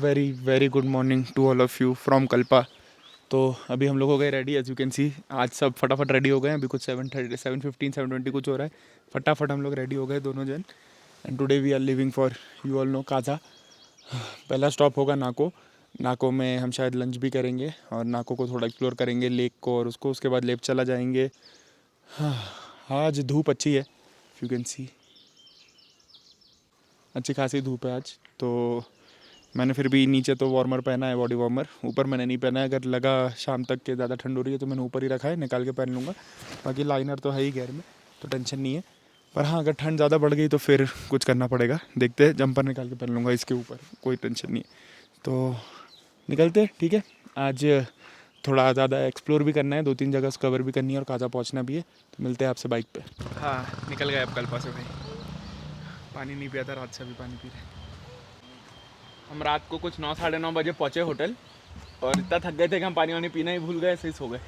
Very very good morning to all of you from Kalpa. तो अभी हम लोग हो गए ready, as you can see. आज सब फटाफट रेडी हो गए हैं। अभी कुछ 7:30 7:15 7:20 कुछ हो रहा है। फटाफट हम लोग रेडी हो गए दोनों जन। And today we are living for you all know Kaza. पहला स्टॉप होगा नाको। नाको में हम शायद लंच भी करेंगे और नाको को थोड़ा एक्सप्लोर करेंगे, लेक को, और उसके बाद लेप चला जाएंगे। आज धूप अच्छी है, यू कैन सी अच्छी खासी धूप है आज। तो मैंने फिर भी नीचे तो वार्मर पहना है, बॉडी वार्मर। ऊपर मैंने नहीं पहना है, अगर लगा शाम तक के ज़्यादा ठंड हो रही है तो मैंने ऊपर ही रखा है, निकाल के पहन लूँगा। बाकी लाइनर तो है ही गैर में, तो टेंशन नहीं है। पर हाँ, अगर ठंड ज़्यादा बढ़ गई तो फिर कुछ करना पड़ेगा, देखते हैं। जंपर निकाल के पहन लूँगा इसके ऊपर, कोई टेंशन नहीं है। तो निकलते, ठीक है। आज थोड़ा ज़्यादा एक्सप्लोर भी करना है, 2-3 जगह कवर भी करनी है और काजा पहुँचना भी है। तो मिलते हैं आपसे बाइक पे। हाँ, निकल गए अब कल्पा से भाई। पानी नहीं पिया था रात से, अभी पानी पी रहे। हम रात को कुछ 9-9:30 बजे पहुँचे होटल, और इतना थक गए थे कि हम पानी वानी पीना ही भूल गए, ऐसे ही सो गए।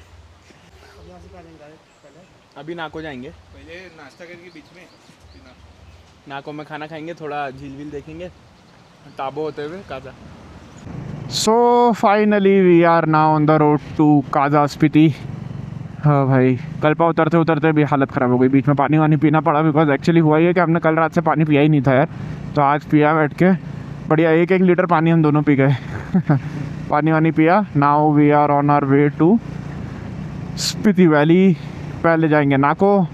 अभी नाको जाएंगे, पहले नाश्ता करके बीच में नाको में खाना खाएंगे, थोड़ा झील वील देखेंगे, ताबो होते हुए Kaza. So finally we are now on the road to Kaza Spiti. हाँ भाई, कल्पा उतरते उतरते भी हालत ख़राब हो गई। बीच में पानी वानी पीना पड़ा, बिकॉज एक्चुअली हुआ ही है कि हमने कल रात से पानी पिया ही नहीं था यार। तो आज पिया बैठ के बढ़िया, 1-1 लीटर पानी हम दोनों पी गए। पानी वानी पिया। Now we are on our way to Spiti valley. पहले जाएंगे नाको,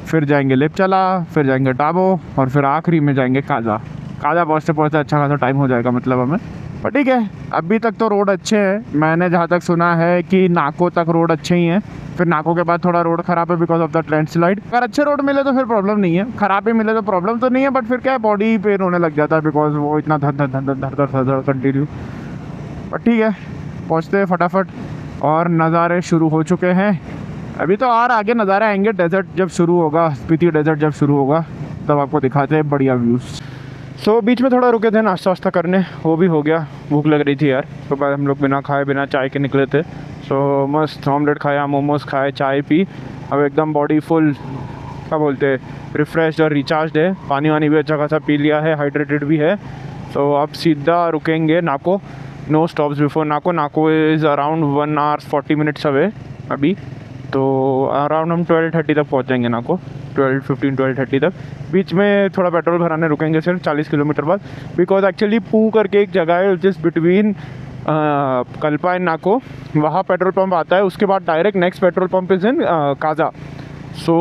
फिर जाएंगे लेपचला, फिर जाएंगे टाबो, और फिर आखिरी में जाएंगे काजा। काजा पहुँचते पहुँचते अच्छा खासा टाइम हो जाएगा मतलब हमें, पर ठीक है। अभी तक तो रोड अच्छे हैं, मैंने जहाँ तक सुना है कि नाको तक रोड अच्छे ही हैं। फिर नाको के बाद थोड़ा रोड ख़राब है बिकॉज ऑफ द लैंडस्लाइड। अगर अच्छे रोड मिले तो फिर प्रॉब्लम नहीं है, ख़राब भी मिले तो प्रॉब्लम तो नहीं है, बट फिर क्या है, बॉडी पेन होने लग जाता है बिकॉज वो इतना धर धर धर धर धर धर धर कंटिन्यू। पर ठीक है, पहुँचते हैं फटाफट। और नज़ारे शुरू हो चुके हैं अभी तो, और आगे नज़ारे आएंगे डेजर्ट जब शुरू होगा, स्पीति डेजर्ट जब शुरू होगा तब आपको दिखाते हैं बढ़िया व्यूज़। सो बीच में थोड़ा रुके थे नाश्ता वास्ता करने, वो भी हो गया। भूख लग रही थी यार, तो बाद हम लोग बिना खाए बिना चाय के निकले थे। सो मस्त ऑमलेट खाया, मोमोज़ खाए, चाय पी। अब एकदम बॉडी फुल, क्या बोलते हैं, रिफ़्रेश और रिचार्ज है। पानी वानी भी अच्छा खासा पी लिया है, हाइड्रेटेड भी है। सो अब सीधा रुकेंगे Nako. No stops before Nako. Nako is around 1 hour 40 minutes away अभी। तो अराउंड हम 12:30 तक पहुँच जाएंगे नाको, 12:30 तक। बीच में थोड़ा पेट्रोल भराने रुकेंगे सिर्फ 40 किलोमीटर बाद, बिकॉज एक्चुअली पू करके एक जगह है जिस बिटवीन कल्पा एंड नाको, वहाँ पेट्रोल पंप आता है। उसके बाद direct next petrol pump is in Kaza. So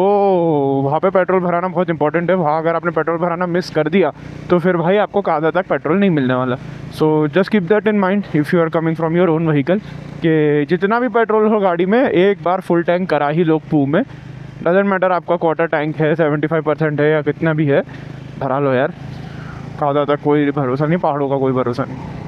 वहाँ पे पेट्रोल भराना बहुत इंपॉर्टेंट है। वहाँ अगर आपने पेट्रोल भराना मिस कर दिया तो फिर भाई आपको काजा तक पेट्रोल नहीं मिलने वाला। So just keep that in mind if you are coming from your own vehicle, कि जितना भी पेट्रोल हो गाड़ी में एक बार फुल टैंक करा ही लोग पू में। डजेंट मैटर आपका क्वार्टर टैंक है, 75% है या कितना भी है, भरा लो यार। काजा तक कोई भरोसा नहीं, पहाड़ों का कोई भरोसा नहीं।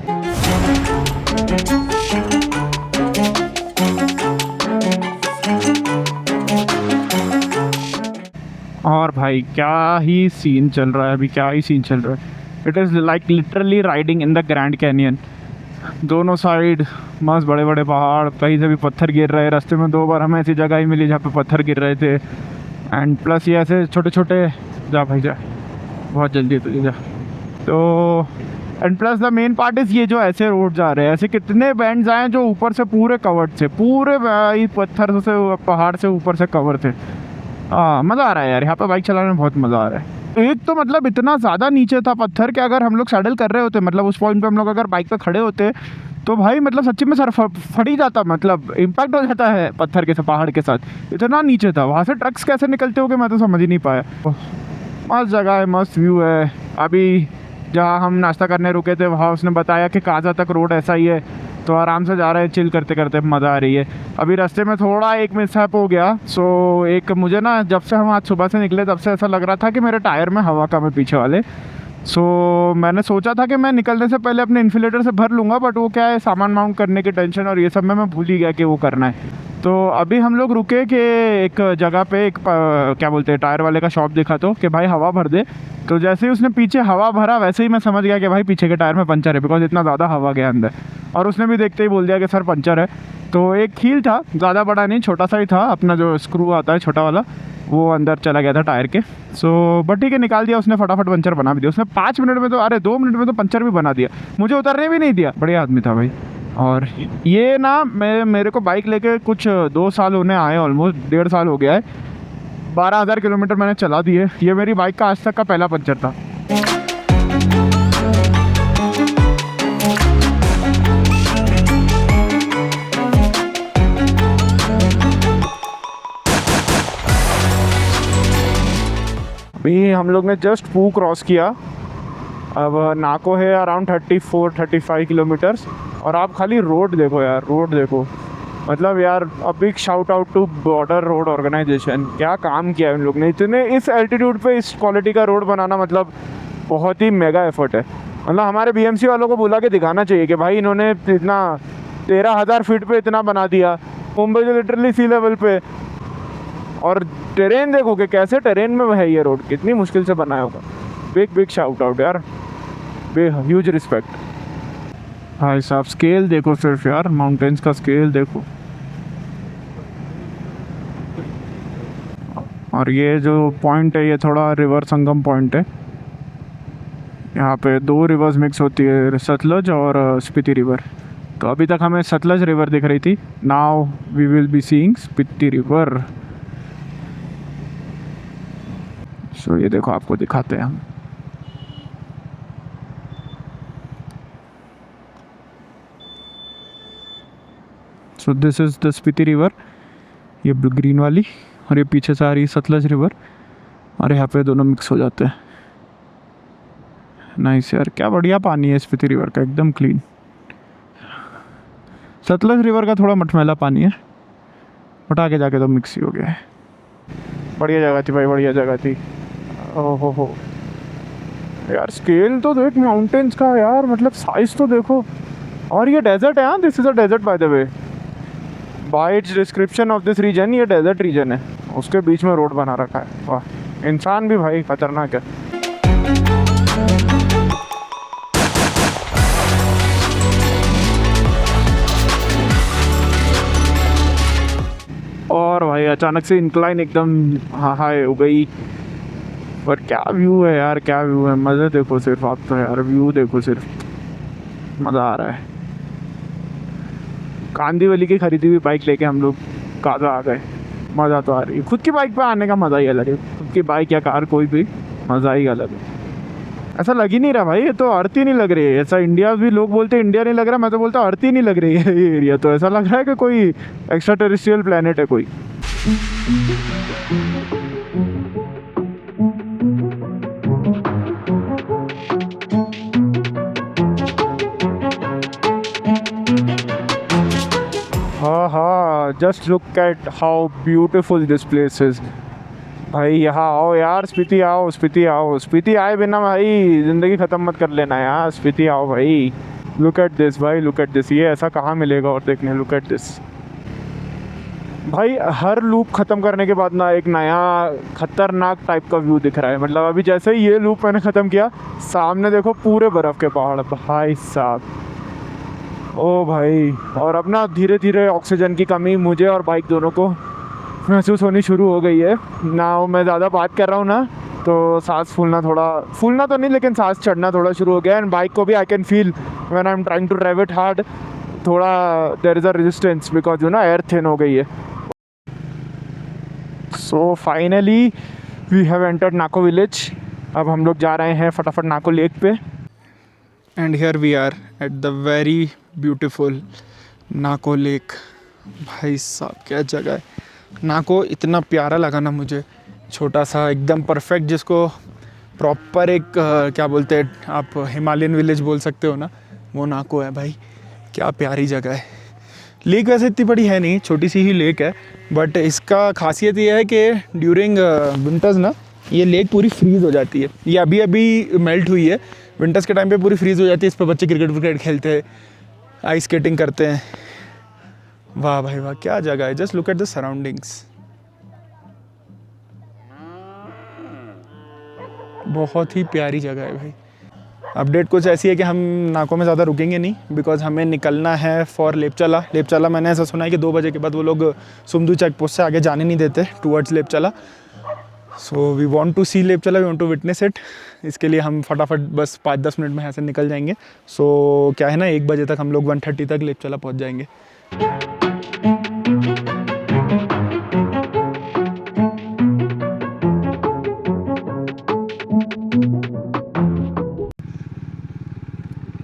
और भाई क्या ही सीन चल रहा है अभी, क्या ही सीन चल रहा है। It is like literally riding in the grand canyon. दोनों साइड मस्त बड़े बड़े पहाड़, कहीं से भी पत्थर गिर रहे हैं। रास्ते में 2 बार हमें ऐसी जगह ही मिली जहाँ पे पत्थर गिर रहे थे। एंड प्लस ये ऐसे छोटे छोटे, जा भाई जा, बहुत जल्दी तुझे जा। तो and plus the main part is ये जो ऐसे रोड जा रहे हैं, ऐसे कितने बैंड्स आए जो ऊपर से पूरे कवर्ड थे, पूरे पत्थर से, पहाड़ से ऊपर से कवर थे। मज़ा आ रहा है यार, यहाँ पे बाइक चलाने में बहुत मज़ा आ रहा है। एक तो मतलब इतना ज़्यादा नीचे था पत्थर कि अगर हम लोग सैडल कर रहे होते, मतलब उस पॉइंट पे हम लोग अगर बाइक पे खड़े होते तो भाई मतलब सच्ची में सर फट ही जाता, मतलब इम्पैक्ट हो जाता है पत्थर के साथ, पहाड़ के साथ। इतना नीचे था, वहाँ से ट्रक्स कैसे निकलते होंगे मैं तो समझ ही नहीं पाया। मस्त जगह है, मस्त व्यू है। अभी जहाँ हम नाश्ता करने रुके थे वहाँ उसने बताया कि काजा तक रोड ऐसा ही है, तो आराम से जा रहे हैं, चिल करते करते, मज़ा आ रही है। अभी रास्ते में थोड़ा एक मिसहैप हो गया। सो एक मुझे ना, जब से हम आज सुबह से निकले तब से ऐसा लग रहा था कि मेरे टायर में हवा कम है पीछे वाले। सो मैंने सोचा था कि मैं निकलने से पहले अपने इन्फिलेटर से भर लूँगा, बट वो क्या है, सामान माउंट करने की टेंशन और ये सब में मैं भूल ही गया कि वो करना है। तो अभी हम लोग रुके कि एक जगह पे एक क्या बोलते हैं, टायर वाले का शॉप देखा तो कि भाई हवा भर दे। तो जैसे ही उसने पीछे हवा भरा वैसे ही मैं समझ गया कि भाई पीछे के टायर में पंचर है, बिकॉज इतना ज़्यादा हवा गया अंदर। और उसने भी देखते ही बोल दिया कि सर पंचर है। तो एक हील था, ज़्यादा बड़ा नहीं, छोटा सा ही था, अपना जो स्क्रू आता है छोटा वाला, वो अंदर चला गया था टायर के। सो बट ठीक है, निकाल दिया उसने, फटाफट पंचर बना भी दिया उसने 5 मिनट में, तो अरे 2 मिनट में तो पंचर भी बना दिया, मुझे उतरने भी नहीं दिया। बढ़िया आदमी था भाई। और ये ना मेरे को बाइक लेके कुछ 2 साल होने आए, ऑलमोस्ट 1.5 साल हो गया है। 12,000 किलोमीटर मैंने चला दिए। ये मेरी बाइक का आज तक का पहला पंचर था। अभी हम लोग ने जस्ट पू क्रॉस किया। अब नाको है अराउंड 34-35 किलोमीटर्स। और आप खाली रोड देखो यार, रोड देखो, मतलब यार a big shout out to border road organisation. क्या काम किया है उन लोग ने, इतने इस एल्टीट्यूड पे इस क्वालिटी का रोड बनाना, मतलब बहुत ही मेगा एफर्ट है। मतलब हमारे बीएमसी वालों को बुला के दिखाना चाहिए कि भाई इन्होंने इतना 13,000 फीट पे इतना बना दिया, मुंबई जो लिटरली सी लेवल पे। और टेरेन देखो कि कैसे टेरेन में है ये रोड, कितनी मुश्किल से बनाया होगा। बिग शाउट आउट यार, ह्यूज रिस्पेक्ट। भाई साहब स्केल देखो सिर्फ यार, माउंटेन्स का स्केल देखो। और ये जो पॉइंट है ये थोड़ा रिवर संगम पॉइंट है। यहाँ पे 2 रिवर्स मिक्स होती है, सतलज और स्पीति रिवर। तो अभी तक हमें सतलज रिवर दिख रही थी, now we will be seeing Spiti river. So ये देखो, आपको दिखाते हैं हम। So this is the Spiti river, ये ग्रीन वाली, और ये पीछे से आ रही सतलज रिवर, और यहाँ पे दोनों मिक्स हो जाते हैं। नाइस यार, क्या बढ़िया पानी है स्पीति रिवर का, एकदम क्लीन। सतलज रिवर का थोड़ा मटमैला पानी है, बट आगे जाके तो मिक्स ही हो गया है। बढ़िया जगह थी भाई, बढ़िया जगह थी। ओहो हो यार, स्केल तो देख माउंटेन्स का यार, मतलब साइज तो देखो। और ये डेजर्ट है, हाँ this is a desert by the way, by its description of this region ये डेजर्ट रीजन है, उसके बीच में रोड बना रखा है। वाह, इंसान भी भाई खतरनाक है। और भाई अचानक से इंक्लाइन एकदम हाई हो गई। पर क्या व्यू है यार, क्या व्यू है, मज़े देखो सिर्फ आप तो यार, व्यू देखो सिर्फ, मज़ा आ रहा है। कांदीवली की खरीदी हुई बाइक लेके हम लोग काजा आ गए। मज़ा तो आ रही है, खुद की बाइक पे आने का मज़ा ही अलग है। खुद की बाइक या कार कोई भी, मज़ा ही अलग है। ऐसा लग ही नहीं रहा भाई, ये तो अर्थ ही नहीं लग रही है। ऐसा इंडिया भी लोग बोलते हैं इंडिया नहीं लग रहा, मैं तो बोलता हूँ अर्थ ही नहीं लग रही है ये एरिया। तो ऐसा लग रहा है कि कोई एक्स्ट्रा टेरेस्ट्रियल प्लेनेट है कोई। हाँ, just look eight how beautiful this place is. भाई यहाँ आओ यार, स्पीति आओ, स्पीति आओ। स्पीति आए बिना भाई ज़िंदगी ख़त्म मत कर लेना यार, स्पीति आओ भाई। लुक एट दिस भाई, लुक एट दिस, ये ऐसा कहाँ मिलेगा और देखने। लुक एट दिस भाई, हर लूप ख़त्म करने के बाद ना एक नया खतरनाक टाइप का व्यू दिख रहा है। मतलब अभी जैसे ही ये लूप मैंने ख़त्म किया, सामने देखो पूरे बर्फ़ के पहाड़ भाई साहब, ओ भाई। और अब ना धीरे धीरे ऑक्सीजन की कमी मुझे और बाइक दोनों को महसूस होनी शुरू हो गई है ना। मैं ज़्यादा बात कर रहा हूँ ना, तो सांस फूलना तो नहीं, लेकिन सांस चढ़ना थोड़ा शुरू हो गया। एंड बाइक को भी I can feel when I am trying to drive it hard, थोड़ा there is a resistance because you ना एयर थिन हो गई है। So finally we have entered Nako village. अब हम लोग जा रहे हैं फटाफट नाको लेक पे। And here we are at the very beautiful Nako lake. भाई साहब क्या जगह है। नाको इतना प्यारा लगा ना मुझे, छोटा सा एकदम परफेक्ट, जिसको प्रॉपर एक क्या बोलते हैं आप, हिमालयन विलेज बोल सकते हो ना, वो नाको है भाई। क्या प्यारी जगह है। लेक वैसे इतनी बड़ी है नहीं, छोटी सी ही लेक है, बट इसका खासियत ये है कि ड्यूरिंग विंटर्स ना ये लेक पूरी फ्रीज़ हो जाती है, ये अभी अभी मेल्ट हुई है, विंटर्स के टाइम पे पूरी फ्रीज़ हो जाती है। इस पर बच्चे क्रिकेट विकेट खेलते हैं, आइस स्केटिंग करते हैं। वाह भाई वाह, क्या जगह है, just look at the surroundings. बहुत ही प्यारी जगह है भाई। अपडेट कुछ ऐसी है कि हम नाकों में ज़्यादा रुकेंगे नहीं, बिकॉज हमें निकलना है फॉर लेपचला। लेपचला मैंने ऐसा सुना है कि 2 बजे के बाद वो लोग सुमदू चेक पोस्ट से आगे जाने नहीं देते towards Lepchala. So we want to see Lepchala, we want to witness it. इसके लिए हम फटाफट बस 5-10 मिनट में यहाँ से निकल जाएंगे। सो क्या है ना, 1 बजे तक हम लोग 1:30 तक लेपचला पहुँच जाएंगे।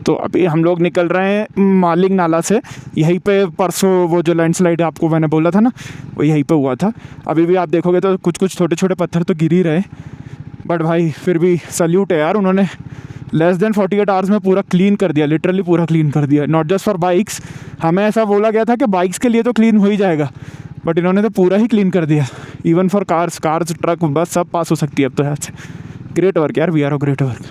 तो अभी हम लोग निकल रहे हैं मालिंग नाला से। यहीं पे परसों वो जो लैंडस्लाइड आपको मैंने बोला था ना, वो यहीं पे हुआ था। अभी भी आप देखोगे तो कुछ कुछ छोटे छोटे पत्थर तो गिर ही रहे, बट भाई फिर भी सल्यूट है यार, उन्होंने लेस देन 48 आवर्स में पूरा क्लीन कर दिया, लिटरली पूरा क्लीन कर दिया। नॉट जस्ट फॉर बाइक्स, हमें ऐसा बोला गया था कि बाइक्स के लिए तो क्लीन हो ही जाएगा, बट इन्होंने तो पूरा ही क्लीन कर दिया। इवन फॉर कार्स, ट्रक, बस सब पास हो सकती है अब तो यहाँ से। ग्रेट वर्क यार, we are great work.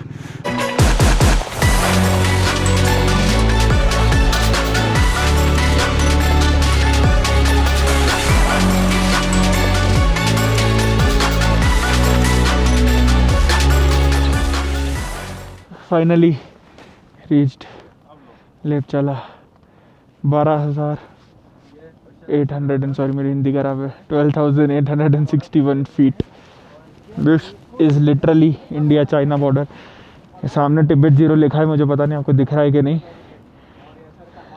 Finally reached Lepchala. 12,800 sorry मेरी हिंदी खराब है, 12,861 feet. This is literally India China border. सामने तिब्बत जीरो लिखा है, मुझे पता नहीं आपको दिख रहा है कि नहीं।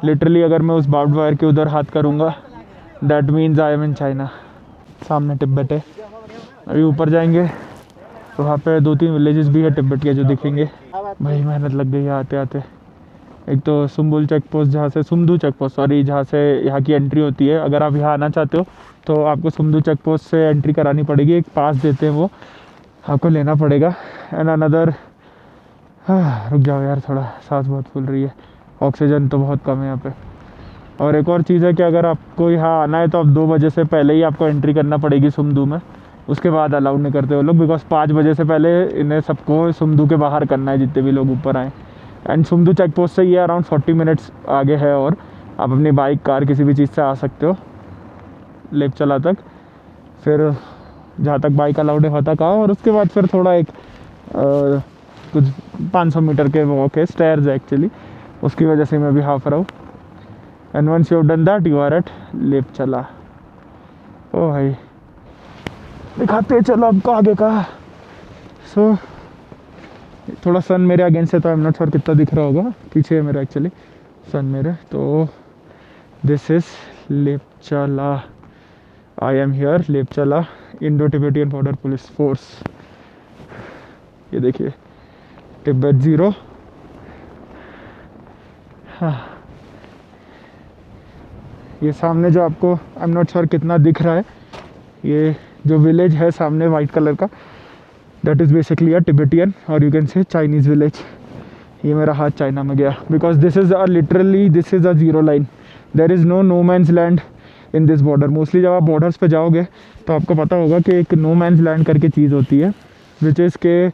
लिटरली अगर मैं उस बार्ब्ड वायर के उधर हाथ करूँगा, that means I am in China. सामने तिब्बत है। अभी ऊपर जाएंगे तो वहाँ पे 2-3 विलेजेस भी है तिब्बत के जो दिखेंगे। भाई मेहनत लग गई है आते आते। एक तो सुम्बुल चेक पोस्ट, जहाँ से सुमदू चेक पोस्ट सॉरी, जहाँ से यहाँ की एंट्री होती है। अगर आप यहाँ आना चाहते हो तो आपको सुमदू चेक पोस्ट से एंट्री करानी पड़ेगी। एक पास देते हैं, वो आपको लेना पड़ेगा। एंड अनदर, रुक जाओ यार, थोड़ा सांस बहुत फूल रही है, ऑक्सीजन तो बहुत कम है यहाँ पे। और एक और चीज़ है कि अगर आपको यहाँ आना है तो आप 2 बजे से पहले ही आपको एंट्री करना पड़ेगी सुमदू में। उसके बाद अलाउड नहीं करते वो लोग, बिकॉज 5 बजे से पहले इन्हें सबको सुमदू के बाहर करना है, जितने भी लोग ऊपर आए। एंड सुमदू चेक पोस्ट से ये अराउंड 40 मिनट्स आगे है, और आप अपनी बाइक, कार, किसी भी चीज़ से आ सकते हो लेपचला तक। फिर जहाँ तक बाइक अलाउड है वहाँ तक आओ, और उसके बाद फिर थोड़ा एक कुछ 500 मीटर के वॉक है, स्टेयर्स है एक्चुअली, उसकी वजह से मैं भी हाफ रहा हूँ। And once you have done that you are at Lepchala. ओ भाई दिखाते चलो आपको आगे का। सो थोड़ा सन मेरे अगेंस्ट है तो आई एम नॉट श्योर कितना दिख रहा होगा, पीछे है मेरा एक्चुअली सन मेरे। तो this is Lepchala, I am here Lepchala Indo Tibetan border police force. ये देखिए तिब्बत जीरो। हाँ, ये सामने जो आपको आई एम नॉट श्योर कितना दिख रहा है, ये जो विलेज है सामने वाइट कलर का, that is basically a Tibetan और you can say Chinese village. ये मेरा हाथ चाइना में गया, because this is a literally this is a zero line. There is no man's land in this border. Mostly जब आप borders पे जाओगे तो आपको पता होगा कि एक नो मैन्स लैंड करके चीज़ होती है, विच इज़ के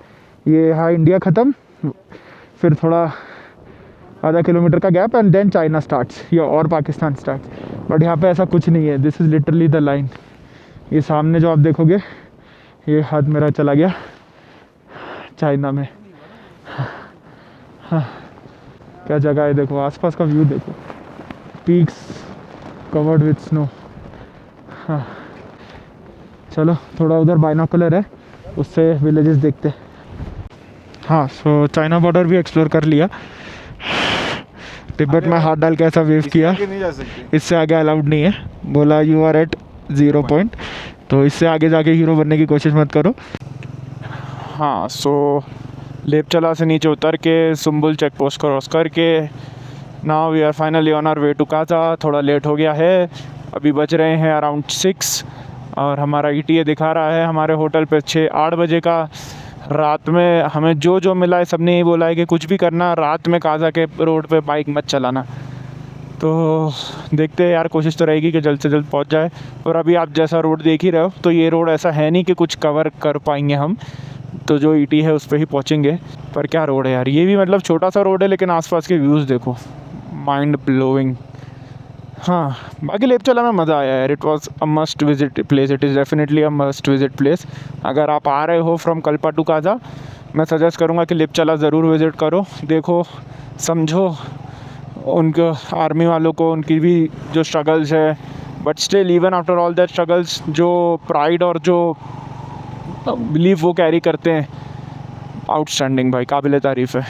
ये यहाँ इंडिया ख़त्म, फिर थोड़ा आधा किलोमीटर का gap and then China starts या और पाकिस्तान स्टार्ट्स। बट यहाँ पे ऐसा कुछ नहीं है, this is literally the line. ये सामने जो आप देखोगे, ये हाथ मेरा चला गया चाइना में। हाँ, क्या जगह है, देखो आसपास का व्यू देखो, पीक्स कवर्ड विथ स्नो। हाँ चलो थोड़ा उधर बाइनोकुलर है, उससे विलेजेस देखते। हाँ, सो चाइना बॉर्डर भी एक्सप्लोर कर लिया। तिब्बत में हाथ डाल के ऐसा वेव किया, इससे आगे अलाउड नहीं है, बोला यू आर एट 0 पॉइंट, तो इससे आगे जाके हीरो बनने की कोशिश मत करो। हाँ, सो लेपचला से नीचे उतर के सुम्बुल चेक पोस्ट क्रॉस करके now we are finally on our way to Kaza. थोड़ा लेट हो गया है, अभी बज रहे हैं अराउंड 6 और हमारा ETA दिखा रहा है हमारे होटल पे 6-8 बजे का। रात में हमें जो मिला है सबने यही बोला है कि कुछ भी करना रात में काजा के रोड पे बाइक मत चलाना, तो देखते हैं यार, कोशिश तो रहेगी कि जल्द से जल्द पहुंच जाए। और अभी आप जैसा रोड देख ही रहे हो, तो ये रोड ऐसा है नहीं कि कुछ कवर कर पाएंगे हम, तो जो ईटी है उस पर ही पहुंचेंगे। पर क्या रोड है यार, ये भी मतलब छोटा सा रोड है, लेकिन आसपास के व्यूज़ देखो, माइंड ब्लोइंग। हाँ, बाकी लेपचला में मज़ा आया यार। It was a must visit place, it is definitely a must visit place. अगर आप आ रहे हो फ्रॉम कल्पा टू काजा, मैं सजेस्ट करूँगा कि लेपचला ज़रूर विज़िट करो, देखो, समझो उनको, आर्मी वालों को, उनकी भी जो स्ट्रगल्स है। But still even after all that struggles, जो प्राइड और जो बिलीव वो कैरी करते हैं, आउटस्टैंडिंग भाई, काबिल तारीफ़ है।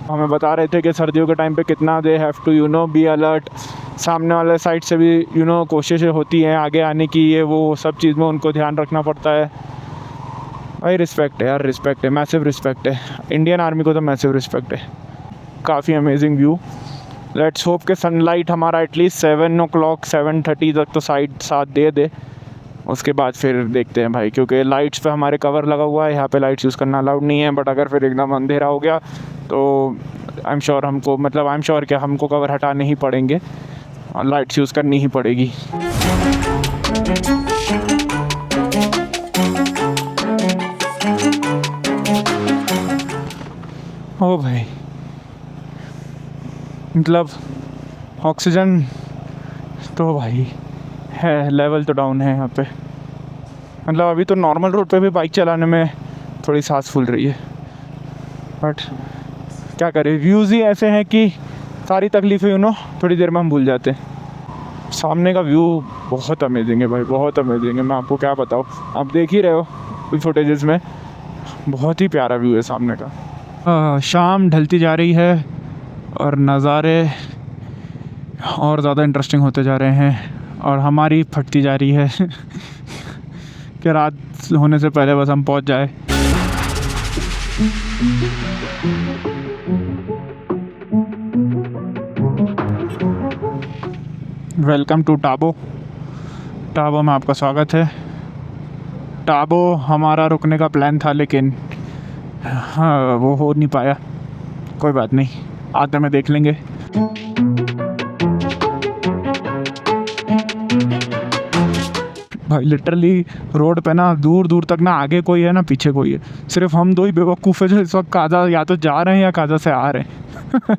हमें बता रहे थे कि सर्दियों के टाइम पे कितना they have to be alert. सामने वाले साइड से भी कोशिशें होती हैं आगे आने की, ये वो सब चीज़ में उनको ध्यान रखना पड़ता है भाई। रिस्पेक्ट है यार, रिस्पेक्ट है, मैसिव रिस्पेक्ट है। इंडियन आर्मी को तो मैसिव रिस्पेक्ट है। काफ़ी अमेजिंग व्यू। लेट्स होप कि सनलाइट हमारा एटलीस्ट 7 o'clock 7:30 तक तो साथ दे। उसके बाद फिर देखते हैं भाई, क्योंकि लाइट्स पे हमारे कवर लगा हुआ है, यहाँ पे लाइट्स यूज़ करना अलाउड नहीं है। बट अगर फिर एकदम अंधेरा हो गया तो आई एम श्योर कि हमको कवर हटाने ही पड़ेंगे और लाइट्स यूज़ करनी ही पड़ेगी। ओ भाई, मतलब ऑक्सीजन तो भाई है, लेवल तो डाउन है यहाँ पे। मतलब अभी तो नॉर्मल रोड पे भी बाइक चलाने में थोड़ी सांस फूल रही है, बट क्या करें, व्यूज़ ही ऐसे हैं कि सारी तकलीफ़ें थोड़ी देर में हम भूल जाते हैं। सामने का व्यू बहुत अमेजिंग है भाई, बहुत अमेजिंग है। मैं आपको क्या बताऊँ, आप देख ही रहे हो फुटेजेस में, बहुत ही प्यारा व्यू है सामने का। शाम ढलती जा रही है और नज़ारे और ज़्यादा इंटरेस्टिंग होते जा रहे हैं, और हमारी फटती जा रही है कि रात होने से पहले बस हम पहुंच जाए। Welcome to Tabo. टाबो में आपका स्वागत है। टाबो हमारा रुकने का प्लान था, लेकिन हाँ, वो हो नहीं पाया। कोई बात नहीं, आते में देख लेंगे। भाई लिटरली रोड पे ना दूर दूर तक ना आगे कोई है ना पीछे कोई है, सिर्फ हम दो ही बेवकूफ़ है जो इस वक्त काजा या तो जा रहे हैं या काजा से आ रहे हैं।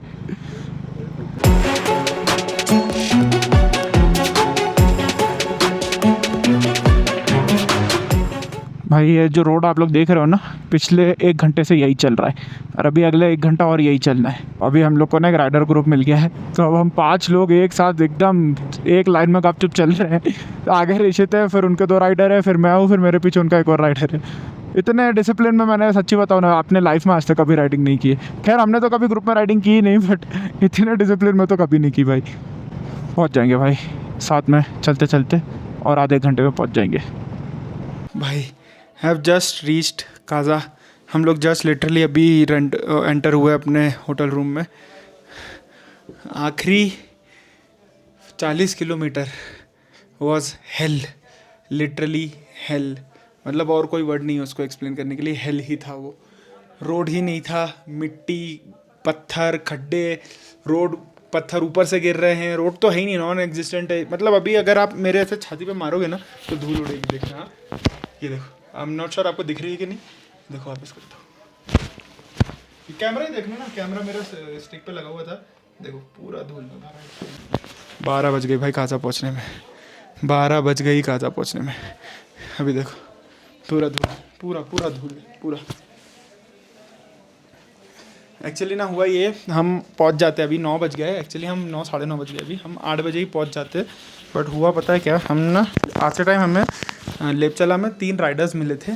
भाई ये जो रोड आप लोग देख रहे हो ना, पिछले 1 घंटे से यही चल रहा है, और अभी अगले 1 घंटा और यही चलना है। अभी हम लोग को ना एक राइडर ग्रुप मिल गया है, तो अब हम 5 लोग एक साथ एकदम एक लाइन में गपचुप चल रहे हैं। आगे ऋषित है, फिर उनके 2 राइडर है, फिर मैं हूँ, फिर मेरे पीछे उनका एक और राइडर है। इतने डिसिप्लिन में मैंने सच्ची बताऊँ ना, अपने लाइफ में आज तक कभी राइडिंग नहीं की है। खैर हमने तो कभी ग्रुप में राइडिंग की ही नहीं, बट इतने डिसिप्लिन में तो कभी नहीं की भाई। पहुँच जाएंगे भाई साथ में चलते चलते, और आधे घंटे में पहुँच जाएंगे भाई। Have just reached Kaza. हम लोग जस्ट लिटरली अभी एंटर हुए अपने होटल रूम में। आखिरी 40 kilometre was hello, literally hello. मतलब और कोई वर्ड नहीं है उसको एक्सप्लेन करने के लिए, हेल ही था वो। रोड ही नहीं था, मिट्टी, पत्थर, खड्डे, रोड पत्थर ऊपर से गिर रहे हैं, रोड तो है ही नहीं, नॉन एग्जिस्टेंट है। मतलब अभी अगर आप मेरे ऐसे छाती पे मारोगे ना तो धूल उड़ेगी। देखना, हाँ ये देखो, आई एम नॉट श्योर आपको दिख रही है कि नहीं। देखो वापस करता हूँ, कैमरा ही देखना ना, कैमरा मेरा स्टिक पे लगा हुआ था, देखो पूरा धूल में भरा है। 12 बज गई भाई काजा पहुँचने में, 12 बज गई काजा पहुँचने में। अभी देखो पूरा धूल, पूरा धूल, पूरा। एक्चुअली ना हुआ ये, हम पहुंच जाते अभी 9 बज गए, एक्चुअली हम 9 साढ़े 9 बज गए, अभी हम 8 बजे ही पहुंच जाते। बट हुआ पता है क्या, हम ना आज के टाइम हमें लेपचला में 3 राइडर्स मिले थे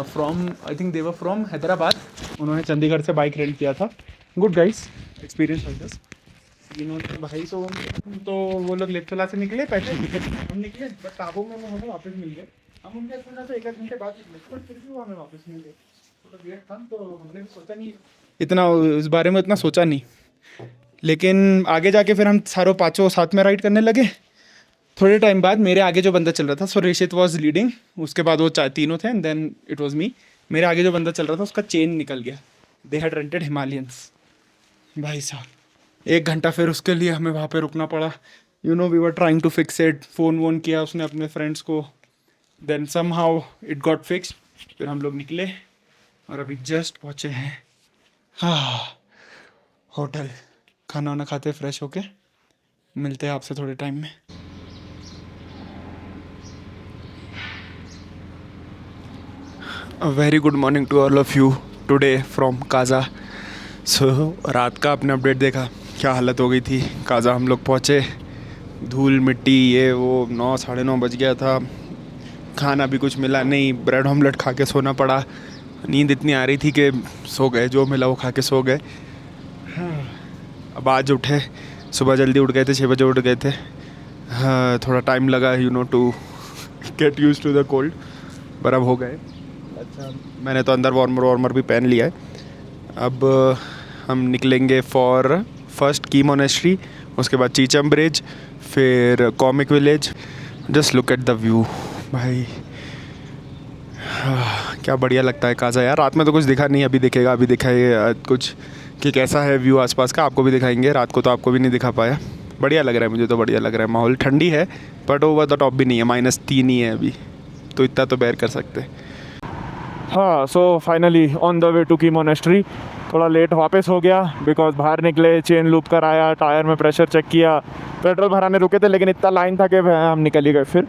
from, I think they were from Hyderabad. उन्होंने चंडीगढ़ से बाइक रेंट किया था। Good guys, experience Riders. इन्होंने भाई तो वो लोग लेपचला से निकले, पैसे हम निकले, बट टाबो में वो हमें वापस मिल गए। हम उनके से 1 घंटे बाद निकले, बट फिर भी वो हमें वापस मिल गए। तो हमने भी सोचा नहीं इतना, इस बारे में इतना सोचा नहीं। लेकिन आगे जाके फिर हम सारों 5 साथ में राइड करने लगे। थोड़े टाइम बाद मेरे आगे जो बंदा चल रहा था, सो ऋषित वॉज लीडिंग, उसके बाद वो तीनों थे, and then it was me. मेरे आगे जो बंदा चल रहा था उसका चेन निकल गया। They had rented Himalayans. भाई साहब 1 घंटा फिर उसके लिए हमें वहाँ पे रुकना पड़ा। You know we were trying to fix it, phone वोन किया उसने अपने फ्रेंड्स को, then somehow it got fixed. फिर हम लोग निकले और अभी जस्ट पहुँचे हैं होटल। खाना वाना खाते फ्रेश होके मिलते हैं आपसे थोड़े टाइम में। A very good morning to all of you today from Kaza. सो रात का आपने अपडेट देखा, क्या हालत हो गई थी। काजा हम लोग पहुँचे, धूल मिट्टी ये वो, 9 साढ़े 9 बज गया था। खाना भी कुछ मिला नहीं, ब्रेड ऑमलेट खा के सोना पड़ा। नींद इतनी आ रही थी कि सो गए, जो मिला वो खा के सो गए। अब आज उठे, सुबह जल्दी उठ गए थे, 6 बजे उठ गए थे। हाँ, थोड़ा टाइम लगा you know to get used to the cold, पर अब हो गए। अच्छा, मैंने तो अंदर वार्मर भी पहन लिया है। अब हम निकलेंगे फॉर फर्स्ट की मोनेस्ट्री, उसके बाद चीचम ब्रिज, फिर comic village. Just look at the view भाई, क्या बढ़िया लगता है काजा यार। रात में तो कुछ दिखा नहीं, अभी दिखेगा, अभी दिखाए कुछ कि कैसा है व्यू आसपास का, आपको भी दिखाएंगे। रात को तो आपको भी नहीं दिखा पाया। बढ़िया लग रहा है, मुझे तो बढ़िया लग रहा है। माहौल ठंडी है बट ओवर द टॉप भी नहीं है, -3 ही है अभी, तो इतना तो बेयर कर सकते हैं। हाँ, so finally on the way to Key monastery. थोड़ा लेट वापस हो गया बिकॉज बाहर निकले, चेन लूप कराया, टायर में प्रेशर चेक किया, पेट्रोल भराने रुके थे लेकिन इतना लाइन था कि हम निकल ही गए फिर।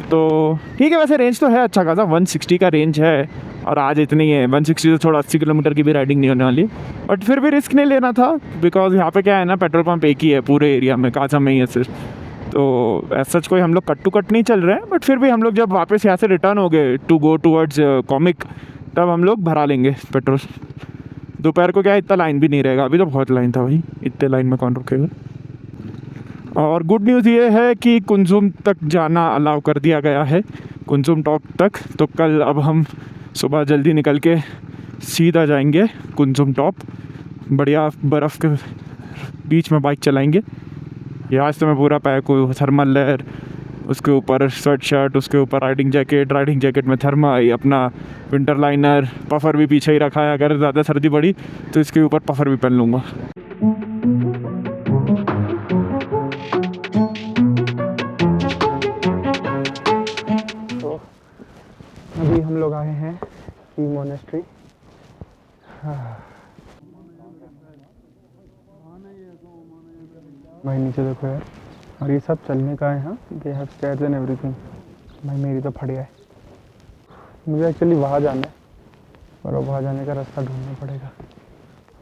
तो ठीक है, वैसे रेंज तो है अच्छा खासा, 160 का रेंज है और आज इतनी है। 160 से थोड़ा 80 किलोमीटर की भी राइडिंग नहीं होने वाली, बट फिर भी रिस्क नहीं लेना था बिकॉज यहाँ पे क्या है ना, पेट्रोल पंप एक ही है पूरे एरिया में, काजा में ही है सिर्फ। तो ऐसा कोई हम लोग कट टू कट नहीं चल रहे हैं, बट फिर भी हम लोग जब वापस यहाँ से रिटर्न हो गए टू गो टूवर्ड्स कॉमिक, तब हम लोग भरा लेंगे पेट्रोल। दोपहर को क्या है, इतना लाइन भी नहीं रहेगा। अभी तो बहुत लाइन था भाई, इतने लाइन में कौन रुकेगा। और गुड न्यूज़ ये है कि कुंजुम तक जाना अलाउ कर दिया गया है, कुंजुम टॉप तक। तो कल अब हम सुबह जल्दी निकल के सीधा जाएंगे कुंजुम टॉप, बढ़िया बर्फ़ के बीच में बाइक चलाएंगे। ये आज तो मैं पूरा पैक हूँ, थर्मल लेयर, उसके ऊपर स्वेट शर्ट, उसके ऊपर राइडिंग जैकेट में थर्मल, अपना विंटर लाइनर, पफर भी पीछे ही रखा है, अगर ज़्यादा सर्दी पड़ी तो इसके ऊपर पफर भी पहन लूँगा। तो अभी हम लोग आए हैं की मोनेस्ट्री। भाई नीचे देखो यार, और ये सब चलने का है। हाँ, they have stairs and everything. भाई मेरी तो फट गया है। मुझे एक्चुअली वहाँ जाना है, और वहाँ जाने का रास्ता ढूंढना पड़ेगा।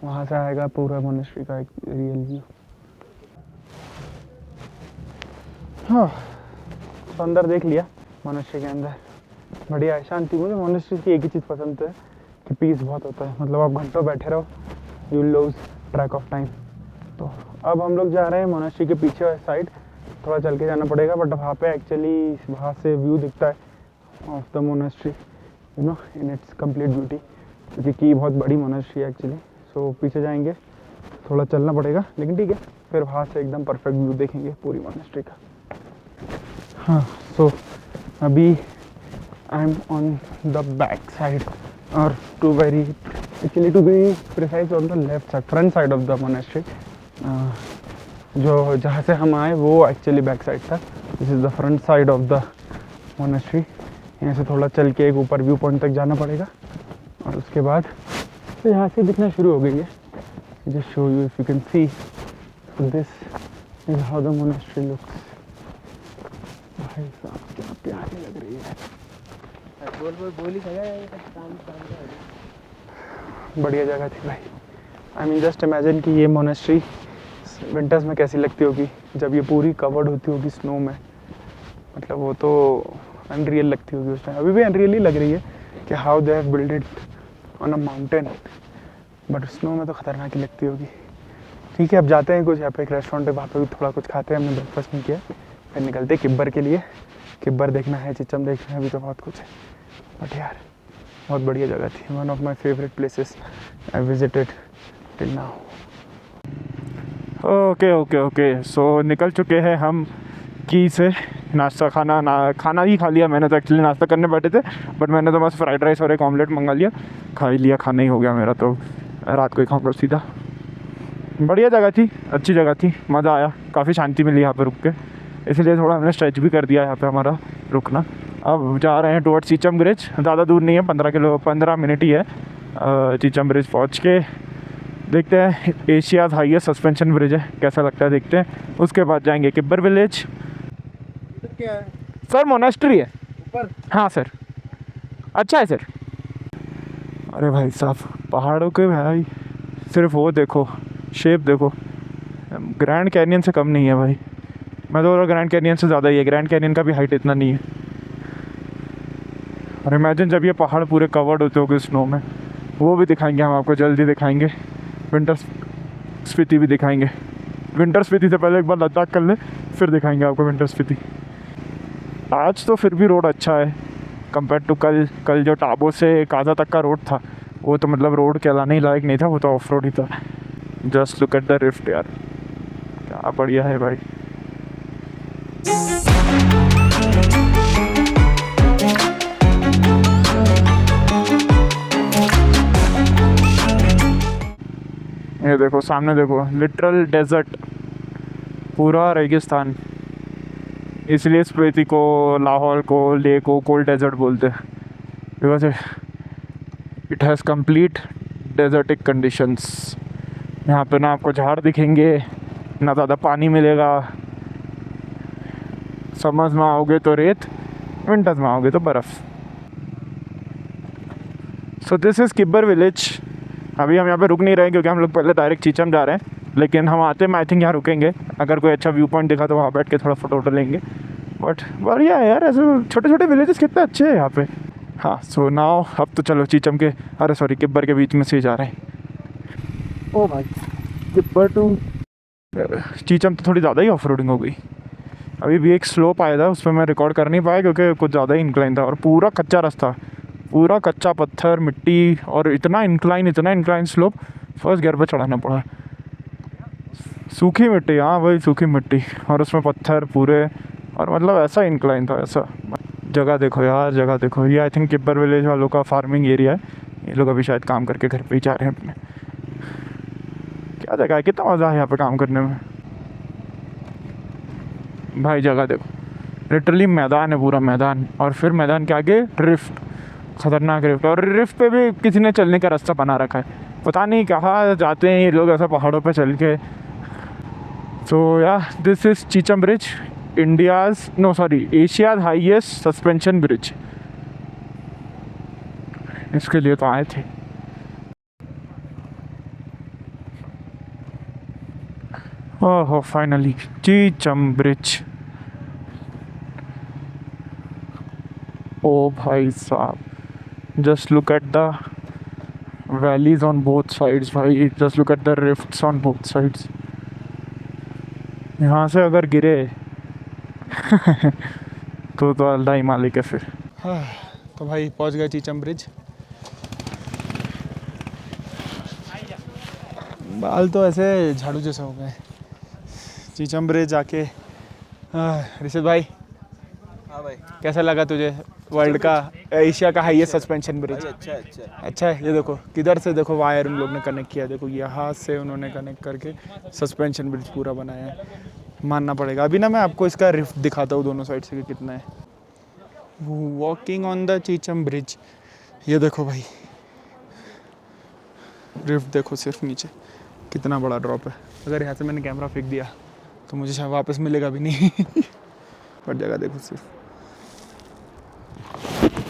वहाँ से आएगा पूरा मोनेस्ट्री का एक रियल व्यू। हाँ, तो अंदर देख लिया मोनेस्ट्री के अंदर, बढ़िया है, शांति। मुझे मोनेस्ट्री की एक ही चीज़ पसंद है कि पीस बहुत होता है, मतलब आप घंटों बैठे रहो, you lose track of time. तो अब हम लोग जा रहे हैं मोनेस्ट्री के पीछे साइड, थोड़ा चल के जाना पड़ेगा, बट वहाँ पे एक्चुअली वहाँ से व्यू दिखता है of the monastery, you know, in its complete beauty, क्योंकि की बहुत बड़ी मोनेस्ट्री है एक्चुअली। सो पीछे जाएंगे, थोड़ा चलना पड़ेगा, लेकिन ठीक है, फिर वहाँ से एकदम परफेक्ट व्यू देखेंगे पूरी मोनेस्ट्री का। हाँ, सो अभी I am on the back side, और to be precise on the left side, front side of the monastery. जो जहाँ से हम आए वो एक्चुअली बैक साइड था, this is the front side of the monastery. यहाँ से थोड़ा चल के एक ऊपर व्यू पॉइंट तक जाना पड़ेगा, और उसके बाद तो यहाँ से दिखना शुरू हो गई है। Just show you if you can C, this is how the monastery looks. भाई साहब क्या प्यारी लग रही है, बढ़िया जगह थी भाई। आई मीन जस्ट इमेजिन कि ये मोनेस्ट्री विंटर्स में कैसी लगती होगी, जब ये पूरी कवर्ड होती होगी स्नो में। मतलब वो तो अनरियल लगती होगी उस टाइम, अभी भी अनरियल ही लग रही है कि how they have build it on a mountain, but snow में तो खतरनाक ही लगती होगी। ठीक है, अब जाते हैं कुछ यहाँ पे एक रेस्टोरेंट है, वहाँ पे भी थोड़ा कुछ खाते हैं, हमने ब्रेकफास्ट नहीं किया, फिर निकलते हैं किब्बर के लिए। किब्बर देखना है, चिचम देखना है, अभी तो बहुत कुछ है, बट यार बहुत बढ़िया जगह थी, one of my favourite places I visited till now. Okay, so निकल चुके हैं हम की से। नाश्ता खाना ही खा लिया मैंने, तो एक्चुअली नाश्ता करने बैठे थे, बट मैंने तो बस फ्राइड राइस और एक ऑमलेट मंगा लिया, खा ही लिया, खाना ही हो गया मेरा, तो रात को ही खाऊंगा सीधा। बढ़िया जगह थी, अच्छी जगह थी, मज़ा आया, काफ़ी शांति मिली यहाँ पे रुक के, इसलिए थोड़ा हमने स्ट्रेच भी कर दिया यहाँ पे हमारा रुकना। अब जा रहे हैं टुवर्ड्स चीचम ब्रिज, ज़्यादा दूर नहीं है, 15 मिनट ही है। चीचम ब्रिज पहुँच के देखते हैं, एशियाज़ हाईएस्ट सस्पेंशन ब्रिज है, कैसा लगता है देखते हैं। उसके बाद जाएंगे किब्बर विलेज। क्या है सर मोनेस्ट्री है ऊपर? हाँ सर, अच्छा है सर। अरे भाई साहब पहाड़ों के भाई सिर्फ वो देखो, शेप देखो, ग्रैंड कैनियन से कम नहीं है भाई। मैं तो बोल रहा ग्रैंड कैनियन से ज़्यादा ही है, ग्रैंड कैनियन का भी हाइट इतना नहीं है। और इमेजिन जब ये पहाड़ पूरे कवर्ड होते होंगे स्नो में, वो भी दिखाएंगे हम आपको, जल्दी दिखाएंगे। विंटर स्पीति भी दिखाएंगे, विंटर स्पीति से पहले एक बार लद्दाख कर ले, फिर दिखाएंगे आपको विंटर स्पीति। आज तो फिर भी रोड अच्छा है कंपेयर टू कल जो टाबो से काजा तक का रोड था, वो तो मतलब रोड कहलाने ही लायक नहीं था, वो तो ऑफ रोड ही था। Just look at the rift यार, क्या बढ़िया है भाई। ये देखो सामने देखो, लिटरल डेजर्ट, पूरा रेगिस्तान। इसलिए स्पीति को, लाहौल को, लेह को कोल्ड डेजर्ट बोलते हैं, because it has complete desertic conditions. यहाँ पे ना आपको झाड़ दिखेंगे, ना ज़्यादा पानी मिलेगा। समर्स में आओगे तो रेत, विंटर्स में आओगे तो बर्फ़। सो दिस इज़ किब्बर विलेज। अभी हम यहाँ पे रुक नहीं रहे क्योंकि हम लोग पहले डायरेक्ट चीचम जा रहे हैं, लेकिन हम आते में आई थिंक यहाँ रुकेंगे। अगर कोई अच्छा व्यू पॉइंट दिखा तो वहाँ बैठ के थोड़ा फोटो लेंगे। बट बढ़िया है यार, ऐसे छोटे छोटे विलेजेस कितने अच्छे हैं यहाँ पे। हाँ सो नाउ अब तो चलो चीचम के, अरे सॉरी किब्बर के बीच में से ही जा रहे हैं। ओ भाई किब्बर टू चीचम तो थोड़ी ज़्यादा ही ऑफ रोडिंग हो गई। अभी भी एक स्लोप आया था, उस पर मैं रिकॉर्ड कर नहीं पाया क्योंकि कुछ ज़्यादा ही इंक्लाइन था, और पूरा कच्चा रास्ता, पूरा कच्चा पत्थर मिट्टी, और इतना इंक्लाइन स्लोप, फर्स्ट गियर पे चढ़ाना पड़ा। सूखी मिट्टी, हाँ वही सूखी मिट्टी, और उसमें पत्थर पूरे, और मतलब ऐसा इंक्लाइन था ऐसा। जगह देखो यार, जगह देखो। ये आई थिंक किब्बर विलेज वालों का फार्मिंग एरिया है, ये लोग अभी शायद काम करके घर पे ही जा रहे हैं अपने। क्या जगह है, कितना मज़ा है यहाँ पे काम करने में भाई। जगह देखो, लिटरली मैदान है, पूरा मैदान, और फिर मैदान के आगे रिफ्ट, खतरनाक रिफ्ट, और रिफ्ट पे भी किसी ने चलने का रास्ता बना रखा है, पता नहीं कहाँ जाते हैं ये लोग ऐसा पहाड़ों पे चल के। सो या this is Chicham bridge, Asia's highest suspension bridge. इसके लिए तो आए थे। ओह फाइनली चीचम ब्रिज। ओ भाई साहब, just look at the valleys on both sides भाई, just look at the rifts on both sides. यहाँ से अगर गिरे तो अल्लाह ही मालिक है फिर। हाँ तो भाई पहुँच गए चीचम ब्रिज। बाल तो ऐसे झाड़ू जैसे हो गए। चीचम ब्रिज आके रिशित भाई, हाँ भाई, कैसा लगा तुझे? वर्ल्ड का, एशिया का हाईएस्ट सस्पेंशन ब्रिज। अच्छा है। ये देखो किधर से, देखो वायर उन लोग ने कनेक्ट किया, देखो यहाँ से उन्होंने कनेक्ट करके सस्पेंशन ब्रिज पूरा बनाया है, मानना पड़ेगा। अभी ना मैं आपको इसका रिफ्ट दिखाता हूँ दोनों साइड से कि कितना है। Walking on the Chicham bridge, ये देखो भाई रिफ्ट देखो, सिर्फ नीचे कितना बड़ा ड्रॉप है। अगर यहाँ से मैंने कैमरा फेंक दिया तो मुझे शायद वापस मिलेगा भी नहीं पर जगह देखो सिर्फ।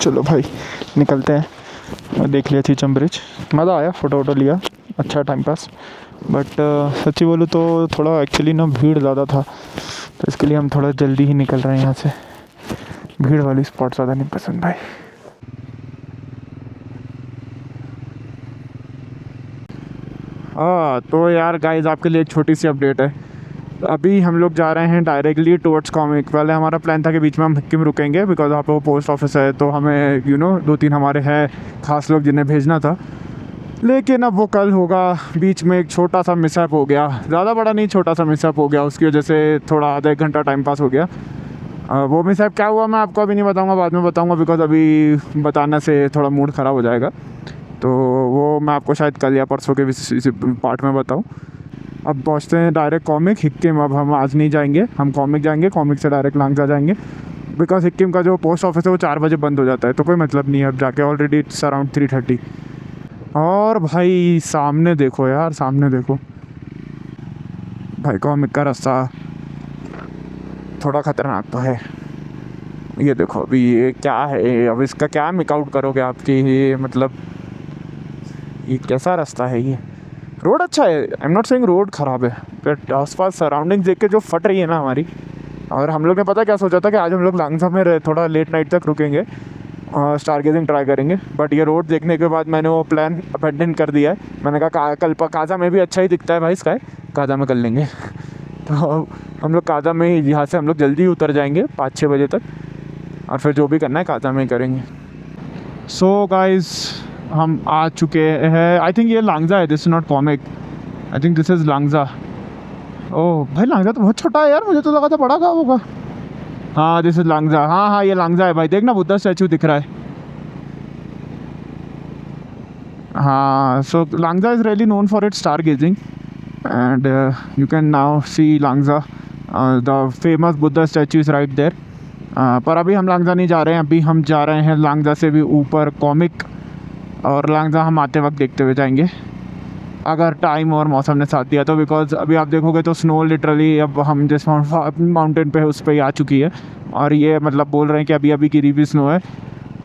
चलो भाई निकलते हैं। मैं देख लिया चीचम ब्रिज, मज़ा आया, फ़ोटो लिया, अच्छा टाइम पास। बट सच्ची बोलूँ तो थोड़ा एक्चुअली ना भीड़ ज़्यादा था, तो इसके लिए हम थोड़ा जल्दी ही निकल रहे हैं यहाँ से। भीड़ वाली स्पॉट ज़्यादा नहीं पसंद भाई। तो यार गाइस आपके लिए एक छोटी सी अपडेट है। अभी हम लोग जा रहे हैं डायरेक्टली टुवर्ड्स कॉमिक। पहले हमारा प्लान था कि बीच में हम हिक्किम रुकेंगे बिकॉज वहाँ पे वो पोस्ट ऑफिस है, तो हमें 2-3 हमारे हैं खास लोग जिन्हें भेजना था, लेकिन अब वो कल होगा। बीच में एक छोटा सा मिसअप हो गया, ज़्यादा बड़ा नहीं, छोटा सा मिसअप हो गया, उसकी वजह से थोड़ा आधा एक घंटा टाइम पास हो गया। वो मिसअप क्या हुआ मैं आपको अभी नहीं बताऊँगा, बाद में बताऊँगा, बिकॉज अभी बताने से थोड़ा मूड ख़राब हो जाएगा। तो वो मैं आपको शायद कल या परसों के पार्ट में बताऊँ। अब पहुँचते हैं डायरेक्ट कॉमिक हिक्किम। अब हम आज नहीं जाएंगे, हम कॉमिक जाएंगे, कॉमिक से डायरेक्ट लांगजा जाएंगे, बिकॉज हिक्किम का जो पोस्ट ऑफिस है वो 4 बजे बंद हो जाता है, तो कोई मतलब नहीं है अब जाके। Already it's around 3:30। और भाई सामने देखो यार, सामने देखो भाई, कॉमिक का रास्ता थोड़ा ख़तरनाक तो है। ये देखो अभी ये क्या है, अब इसका क्या मेकआउट करोगे आपकी, ये मतलब ये कैसा रास्ता है ये। रोड अच्छा है, I am not saying road ख़राब है, बट आसपास सराउंडिंग्स देख के जो फट रही है ना हमारी। और हम लोग ने पता क्या सोचा था कि आज हम लोग लांगसा में थोड़ा लेट नाइट तक रुकेंगे और स्टार गेजिंग ट्राई करेंगे, बट ये रोड देखने के बाद मैंने वो प्लान अबैंडन कर दिया है। मैंने कहा कल काजा में भी अच्छा ही दिखता है भाई स्काई, काजा में कर लेंगे। तो हम लोग काजा में ही, यहाँ से हम लोग जल्दी उतर जाएंगे 5-6 बजे तक, और फिर जो भी करना है काजा में ही करेंगे। सो गाइस हम आ चुके हैं, आई थिंक ये लांगजा है, this is not Komic, I think this is Langza. Oh भाई लांगजा तो बहुत छोटा है यार, मुझे तो लगा था बड़ा कहाँ होगा। हाँ दिस इज़ लांगजा, हाँ हाँ ये लांगजा है भाई, देखना बुद्धा स्टैचू दिख रहा है। हाँ so Langza is really known for its star gazing, and you can now see Langza, the famous Buddha statue is right there. पर अभी हम लांगजा नहीं जा रहे हैं, अभी हम जा रहे हैं लांगजा से भी ऊपर कॉमिक, और लांगजा हम आते वक्त देखते हुए जाएंगे अगर टाइम और मौसम ने साथ दिया तो। बिकॉज अभी आप देखोगे तो स्नो लिटरली अब हम जिस माउंटेन पे है उस पर ही आ चुकी है, और ये मतलब बोल रहे हैं कि अभी अभी गिरी हुई स्नो है।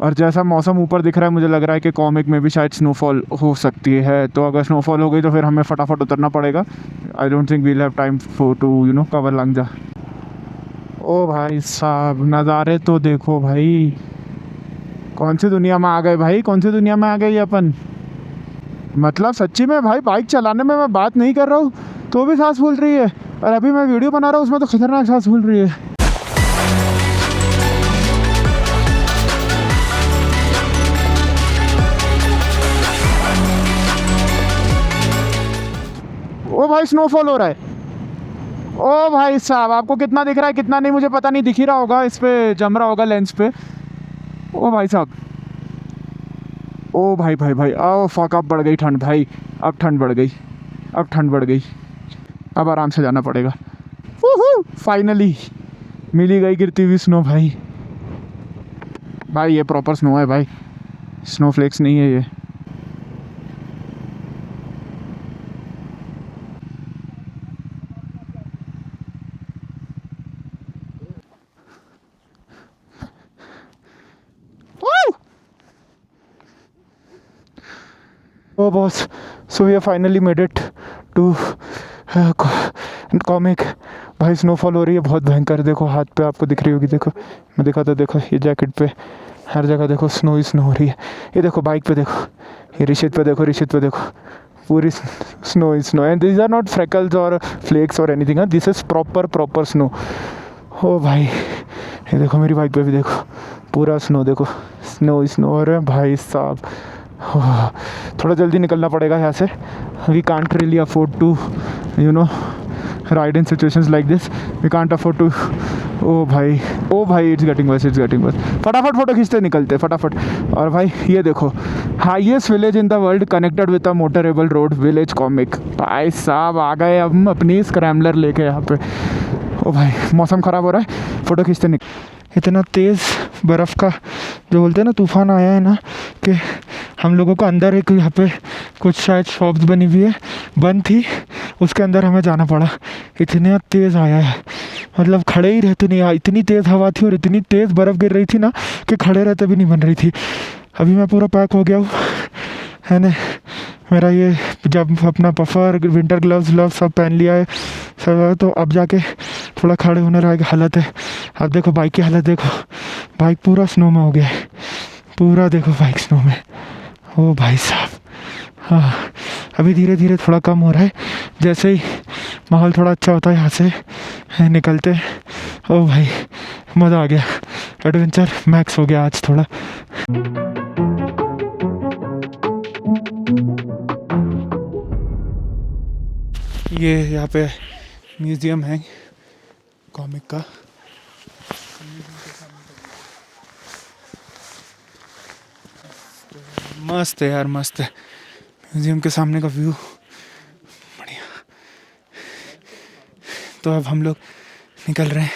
और जैसा मौसम ऊपर दिख रहा है मुझे लग रहा है कि कॉमिक में भी शायद स्नोफॉल हो सकती है, तो अगर स्नोफॉल हो गई तो फिर हमें फटाफट उतरना पड़ेगा। I don't think we'll have time for to you know cover Langza. ओ भाई साहब नज़ारे तो देखो भाई, कौन सी दुनिया में आ गए भाई, कौन सी दुनिया में आ गए ये अपन। मतलब सच्ची में भाई बाइक चलाने में मैं बात नहीं कर रहा हूँ तो भी सांस फूल रही है, और अभी मैं वीडियो बना रहा हूँ उसमें तो खतरनाक सांस फूल रही है। ओ भाई स्नोफॉल हो रहा है, ओ भाई साहब आपको कितना दिख रहा है कितना नहीं मुझे पता नहीं, दिख ही रहा होगा, इस पे जम रहा होगा लेंस पे। ओ भाई साहब, ओ भाई भाई भाई, ओ फक, अब बढ़ गई ठंड भाई, अब ठंड बढ़ गई, अब ठंड बढ़ गई, अब आराम से जाना पड़ेगा। फाइनली मिली गई गिरती हुई स्नो भाई। भाई ये प्रॉपर स्नो है भाई, स्नो फ्लेक्स नहीं है ये। Oh boss, so we have finally made it to comic. भाई स्नोफॉल हो रही है बहुत भयंकर, देखो हाथ पे आपको दिख रही होगी, देखो मैं दिखाता, देखो ये जैकेट पे हर जगह देखो स्नो ही स्नो हो रही है। ये देखो बाइक पे देखो, ये ऋषित पे देखो, ऋषित पे देखो पूरी स्नो ही snow, and this are not freckles और फ्लेक्स और anything, this is proper snow. ओ भाई ये देखो मेरी बाइक पे भी देखो पूरा स्नो, देखो स्नो ही स्नो हो रहा है भाई साहब। थोड़ा जल्दी निकलना पड़ेगा यहाँ से, we can't really afford to you know ride in situations like this, we can't afford to. ओ भाई it's getting worse, it's getting worse, फटाफट फोटो खींचते निकलते फटाफट। और भाई ये देखो highest village in the world connected with a motorable road, village Komic. भाई साहब आ गए हम अपनी स्क्रैम्बलर लेके यहाँ पे। ओ भाई मौसम ख़राब हो रहा है, फ़ोटो खींचते इतना तेज़ बर्फ़ का जो बोलते हैं ना तूफ़ान आया है ना, कि हम लोगों को अंदर एक यहाँ पे कुछ शायद शॉप्स बनी हुई है बंद थी, उसके अंदर हमें जाना पड़ा। इतना तेज़ आया है, मतलब खड़े ही रहते नहीं, इतनी तेज़ हवा थी और इतनी तेज़ बर्फ़ गिर रही थी ना कि खड़े रहते भी नहीं बन रही थी। अभी मैं पूरा पैक हो गया हूँ है ना, मेरा ये जब अपना पफर विंटर ग्लव्स सब पहन लिया है सब, तो अब जाके थोड़ा खड़े होने लायक हालत है। अब देखो बाइक की हालत देखो, बाइक पूरा स्नो में हो गया है, पूरा देखो बाइक स्नो में। ओ भाई साहब हाँ, अभी धीरे धीरे थोड़ा कम हो रहा है, जैसे ही माहौल थोड़ा अच्छा होता है यहाँ से निकलते। ओ भाई मज़ा आ गया, एडवेंचर मैक्स हो गया आज थोड़ा। ये यहाँ पे म्यूज़ियम है कॉमिक का, मस्त है यार, मस्त है। म्यूज़ियम के सामने का व्यू बढ़िया, तो अब हम लोग निकल रहे हैं.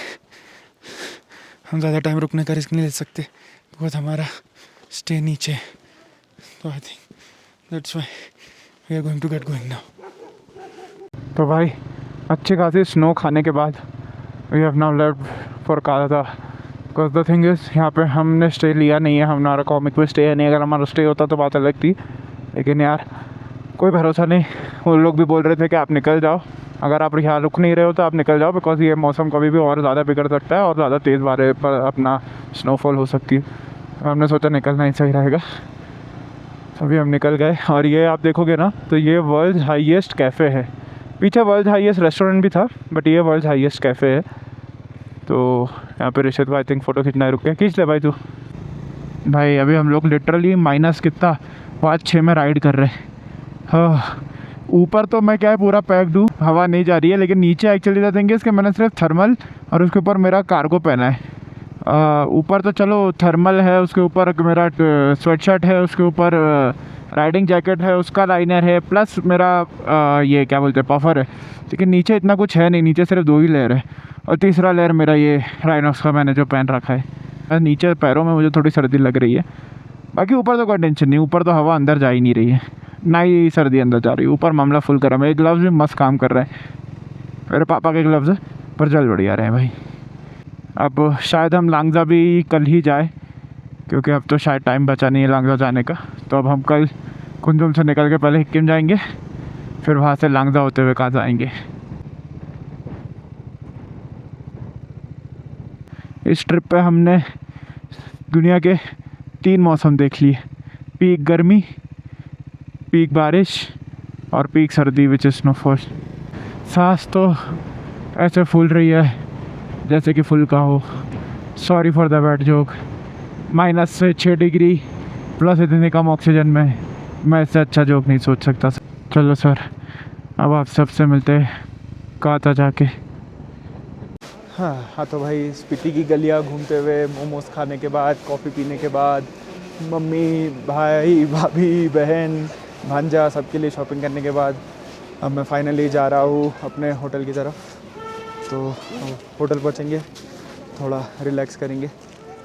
हम ज़्यादा टाइम रुकने का रिस्क नहीं ले सकते बिकॉज हमारा स्टे नीचे है. तो I think that's why we are going to get going now. तो भाई अच्छी खासी स्नो खाने के बाद we have now left for Kaza. Because the thing is यहाँ पे हमने स्टे लिया नहीं है, हमारा कॉमिक में स्टे है नहीं. अगर हमारा स्टे होता तो बात अलग थी, लेकिन यार कोई भरोसा नहीं. वो लोग भी बोल रहे थे कि आप निकल जाओ, अगर आप यहाँ रुक नहीं रहे हो तो आप निकल जाओ, बिकॉज ये मौसम कभी भी और ज़्यादा बिगड़ सकता है और ज़्यादा तेज़ बारे पर अपना स्नोफॉल हो सकती है. हमने सोचा निकलना ही सही रहेगा. अभी हम निकल गए और ये आप देखोगे ना तो ये वर्ल्ड हाईएस्ट कैफ़े है. पीछे वर्ल्ड हाईएस्ट रेस्टोरेंट भी था, बट ये वर्ल्ड हाईएस्ट कैफ़े है. तो यहाँ पे ऋषित भाई थिंक फ़ोटो खींचना है, रुक के खींच ले भाई तू. भाई अभी हम लोग लिटरली माइनस कितना 5-6 में राइड कर रहे हैं. हाँ, ऊपर तो मैं क्या है पूरा पैक्ड हूँ, हवा नहीं जा रही है, लेकिन नीचे एक्चुअली द थिंग इसके मैंने सिर्फ थर्मल और उसके ऊपर मेरा कार्गो पहना है. ऊपर तो चलो थर्मल है, उसके ऊपर मेरा स्वेट शर्ट है, उसके ऊपर राइडिंग जैकेट है, उसका लाइनर है, प्लस मेरा ये क्या बोलते हैं पफर है. लेकिन नीचे इतना कुछ है नहीं, नीचे सिर्फ 2 ही लेयर है और तीसरा लेयर मेरा ये राइनॉक्स का मैंने जो पहन रखा है. नीचे पैरों में मुझे थोड़ी सर्दी लग रही है, बाकी ऊपर तो कोई टेंशन नहीं. ऊपर तो हवा अंदर जा ही नहीं रही है, ना ही सर्दी अंदर जा रही है. ऊपर मामला फुल गर्म है. ग्लव्स भी मस्त काम कर रहे हैं, मेरे पापा के ग्लव्स है, पर जल बढ़िया रहे हैं भाई. अब शायद हम लांगजा भी कल ही जाए, क्योंकि अब तो शायद टाइम बचा नहीं है लांगजा जाने का. तो अब हम कल कुंजुम से निकल के पहले हिक्किम जाएंगे, फिर वहाँ से लांगजा होते हुए काजा आएंगे. इस ट्रिप पे हमने दुनिया के 3 मौसम देख लिए. पीक गर्मी, पीक बारिश और पीक सर्दी विच इज़ स्नोफॉल. सांस तो ऐसे फूल रही है जैसे कि फुल का हो. Sorry for the bad joke. -6 degree plus इतनी कम ऑक्सीजन में मैं इससे अच्छा जोक नहीं सोच सकता. चलो सर, अब आप सबसे मिलते हैं काजा जाके. हाँ तो भाई स्पीति की गलियाँ घूमते हुए, मोमोज खाने के बाद, कॉफ़ी पीने के बाद, मम्मी भाई भाभी बहन भांजा सबके लिए शॉपिंग करने के बाद अब मैं फाइनली जा रहा हूँ अपने होटल की तरफ. तो होटल पहुँचेंगे, थोड़ा रिलैक्स करेंगे,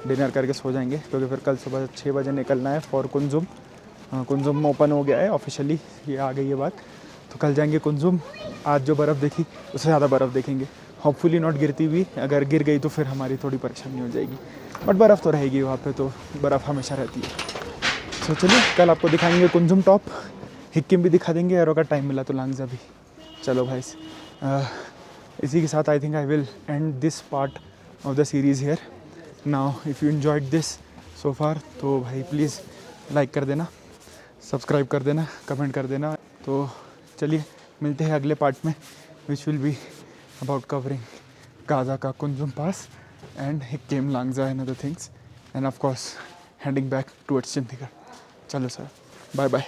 डिनर करके सो जाएंगे, क्योंकि फिर कल सुबह 6 बजे निकलना है फॉर कुंजुम. कुंजुम ओपन हो गया है ऑफिशियली, ये आ गई है बात. तो कल जाएंगे कुंजुम. आज जो बर्फ़ देखी उससे ज़्यादा बर्फ़ देखेंगे. होपफुली नॉट गिरती हुई, अगर गिर गई तो फिर हमारी थोड़ी परेशानी हो जाएगी, बट बर्फ़ तो रहेगी वहाँ पे, तो बर्फ़ हमेशा रहती है. तो चलिए कल आपको दिखाएंगे कुंजुम टॉप, हिक्किम भी दिखा देंगे, और अगर टाइम मिला तो लांगजा भी. चलो भाई, इसी के साथ I think I will end this part of the series here. Now if you enjoyed this so far, तो भाई प्लीज़ लाइक कर देना, सब्सक्राइब कर देना, कमेंट कर देना. तो चलिए मिलते हैं अगले पार्ट में, which will be about covering Kaza ka Kunjum Pass and Hikkim Langza and other things, and of course heading back towards Chandigarh. Chalo sir, bye bye.